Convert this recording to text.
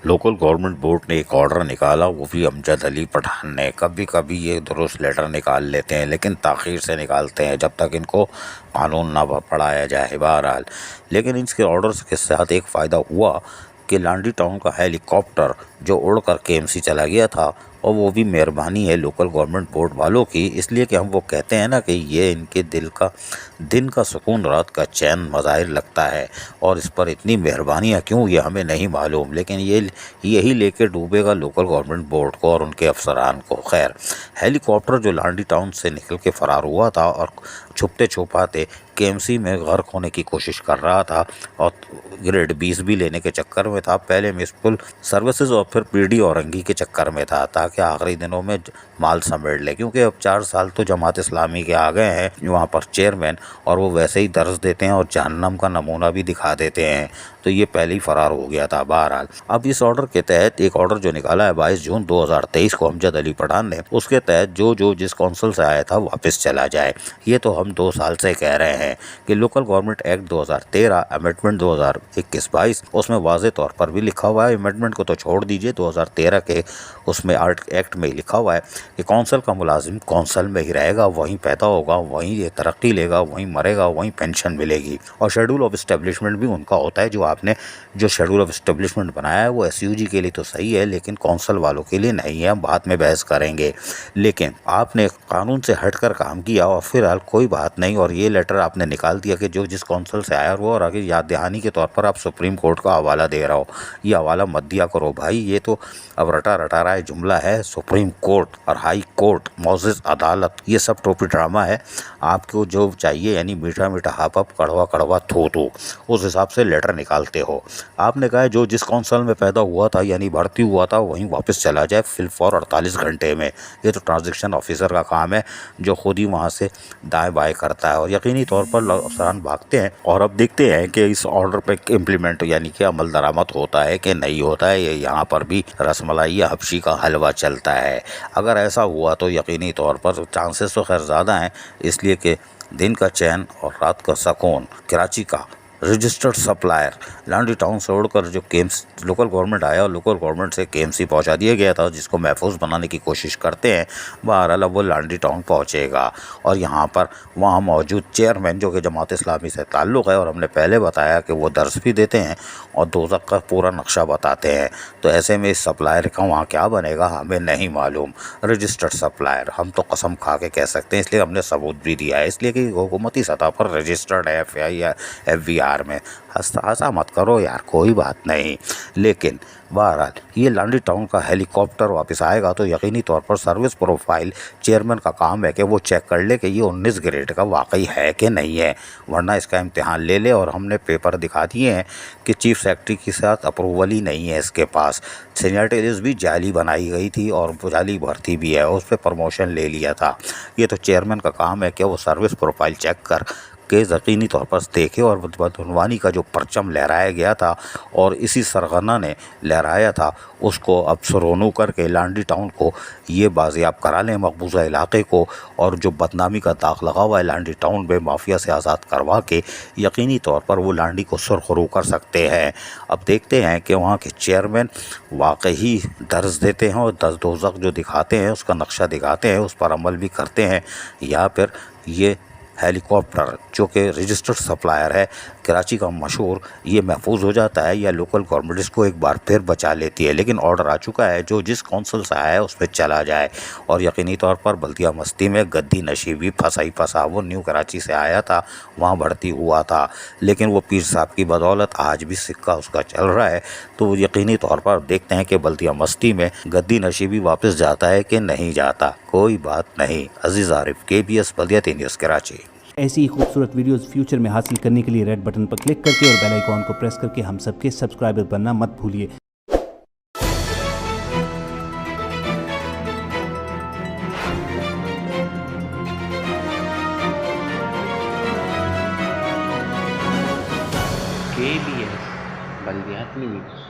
Local government board ने एक order निकाला, वो भी अमजद अली पठान ने। कभी कभी ये दुरुस्त लेटर निकाल लेते हैं, लेकिन ताख़ीर से निकालते हैं, जब तक इनको कानून ना पढ़ाया जाए। बहरहाल, लेकिन इसके ऑर्डर्स के साथ एक फ़ायदा हुआ कि लांडी टाउन का हेलीकॉप्टर जो उड़ कर केएमसी चला गया था, और वो भी मेहरबानी है लोकल गवर्नमेंट बोर्ड वालों की, इसलिए कि हम वो कहते हैं ना कि ये इनके दिन का सुकून, रात का चैन मज़ाहिर लगता है। और इस पर इतनी मेहरबानियाँ क्यों, ये हमें नहीं मालूम, लेकिन यही लेके डूबेगा लोकल गवर्नमेंट बोर्ड को और उनके अफसरान को। खैर, हेलीकॉप्टर जो लांडी टाउन से निकल के फ़रार हुआ था और छुपते छुपाते केएमसी में गर्क होने की कोशिश कर रहा था, और ग्रेड 20 भी लेने के चक्कर में था। पहले म्यूनसिपल सर्विसेज और फिर पीडी औरंगी के चक्कर में था, ताकि आखिरी दिनों में माल समेट ले, क्योंकि अब 4 साल तो जमात इस्लामी के आ गए हैं वहाँ पर चेयरमैन, और वो वैसे ही दर्ज देते हैं और जहन्नम का नमूना भी दिखा देते हैं, तो ये पहले ही फरार हो गया था। बहरहाल, अब इस ऑर्डर के तहत एक ऑर्डर जो निकाला है 22 जून 2023 को अमजद अली पठान ने, उसके तहत जो जिस कौंसिल से आया था वापस चला जाए। ये तो हम 2 साल से कह रहे हैं कि लोकल गवर्नमेंट एक्ट 2013 अमेंडमेंट 2021-22 उसमें वाज़े तौर पर भी लिखा हुआ है। अमेंडमेंट को तो छोड़ दीजिए, 2013 के उसमें एक्ट में ही लिखा हुआ है कि कौंसिल का मुलाजिम कौंसिल में ही रहेगा, वहीं पैदा होगा, वहीं ये तरक्की लेगा, वहीं मरेगा, वहीं पेंशन मिलेगी। और शेड्यूल ऑफ इस्टेब्लिशमेंट भी उनका होता है। जो शेड्यूल ऑफ इस्टेब्लिशमेंट बनाया है वो एसयूजी के लिए तो सही है, लेकिन कौंसिल वालों के लिए नहीं है। हम बाद में बहस करेंगे, लेकिन आपने कानून से हटकर काम किया और फिलहाल कोई बात नहीं, और ये लेटर आपने निकाल दिया कि जो जिस कौंसिल से आया वो, और आगे याद दहानी के तौर पर आप सुप्रीम कोर्ट का हवाला दे रहा हो। ये हवाला मत दिया करो भाई, ये तो अब रटा रहा है जुमला है। सुप्रीम कोर्ट और हाई कोर्ट, मौजिज़ अदालत, ये सब टोपी ड्रामा है। आपको जो चाहिए, यानी मीठा मीठा हाप अप, कड़वा कड़वा थू थू, उस हिसाब से लेटर निकालते हो। आपने कहा जो जिस कौंसिल में पैदा हुआ था, यानी भर्ती हुआ था, वहीं वापस चला जाए फिलफौर 48 घंटे में। ये तो ट्रांजेक्शन ऑफिसर का काम है, जो खुद ही वहाँ से दाएं बाएं करता है, और यकीनी तौर पर अफसरान भागते हैं। और अब देखते हैं कि इस ऑर्डर पे इम्प्लीमेंट यानी कि अमल दरामद होता है कि नहीं होता है। ये यहाँ पर भी रसमलाई या हबशी का हलवा चलता है। अगर ऐसा हुआ तो यकीनी तौर पर चांसेस तो खैर ज़्यादा हैं, इसलिए कि दिन का चैन और रात का सुकून कराची का रजिस्टर्ड सप्लायर लांडी टाउन से उड़कर जो केएमसी लोकल गवर्नमेंट आया, और लोकल गवर्नमेंट से केएमसी पहुंचा दिया गया था, जिसको महफूज बनाने की कोशिश करते हैं। बहरहाल, अब वो लांडी टाउन पहुंचेगा, और यहाँ पर वहाँ मौजूद चेयरमैन जो कि जमात इस्लामी से ताल्लुक़ है, और हमने पहले बताया कि वो दर्स भी देते हैं और दोज़ख का पूरा नक्शा बताते हैं। तो ऐसे में इस सप्लायर का वहाँ क्या बनेगा हमें नहीं मालूम। रजिस्टर्ड सप्लायर हम तो कसम खा के कह सकते हैं, इसलिए हमने सबूत भी दिया है, इसलिए कि हुकूमती सतह पर रजिस्टर्ड है FI या FVR में। हंसा मत करो यार, कोई बात नहीं। लेकिन बहरहाल, ये लांडी टाउन का हेलीकॉप्टर वापस आएगा तो यकीनी तौर पर सर्विस प्रोफाइल चेयरमैन का काम है कि वो चेक कर ले कि ये 19 ग्रेड का वाकई है कि नहीं है, वरना इसका इम्तिहान ले ले। और हमने पेपर दिखा दिए हैं कि चीफ सेक्रेटरी के साथ अप्रूवल ही नहीं है इसके पास। सीनियरिटी लिस्ट भी जाली बनाई गई थी और जाली भर्ती भी है, उस पर प्रमोशन ले लिया था। ये तो चेयरमैन का काम है कि वो सर्विस प्रोफाइल चेक कर के यकीनी तौर पर देखे। और बदनवानी का जो परचम लहराया गया था और इसी सरगना ने लहराया था, उसको अब सुरोनू करके लांडी टाउन को ये बाजियाब करा लें, मकबूजा इलाके को, और जो बदनामी का दाग लगा हुआ है लांडी टाउन में माफिया से आज़ाद करवा के यकीनी तौर पर वो लांडी को सुरखरू कर सकते हैं। अब देखते हैं कि वहाँ के चेयरमैन वाकई दर्ज देते हैं और दोज़ख जो दिखाते हैं उसका नक्शा दिखाते हैं, उस पर अमल भी करते हैं, या फिर ये हेलीकॉप्टर जो कि रजिस्टर्ड सप्लायर है कराची का मशहूर, ये महफूज हो जाता है, या लोकल गवर्नमेंट इसको एक बार फिर बचा लेती है। लेकिन ऑर्डर आ चुका है, जो जिस कौंसिल से आया है उस पर चला जाए। और यकीनी तौर पर बल्दिया मस्ती में गद्दी नशीबी फंसा, वो न्यू कराची से आया था, वहाँ भर्ती हुआ था, लेकिन वो पीर साहब की बदौलत आज भी सिक्का उसका चल रहा है। तो यकीनी तौर पर देखते हैं कि बल्दिया मस्ती में गद्दी नशीबी वापस जाता है कि नहीं जाता। कोई बात नहीं। अजीज़ आरिफ, KBS बल्दिया न्यूज़ कराची। ऐसी ही खूबसूरत वीडियोस फ्यूचर में हासिल करने के लिए रेड बटन पर क्लिक करके और बेल आइकॉन को प्रेस करके हम सबके सब्सक्राइबर बनना मत भूलिए। KBS बल्दियात न्यूज़।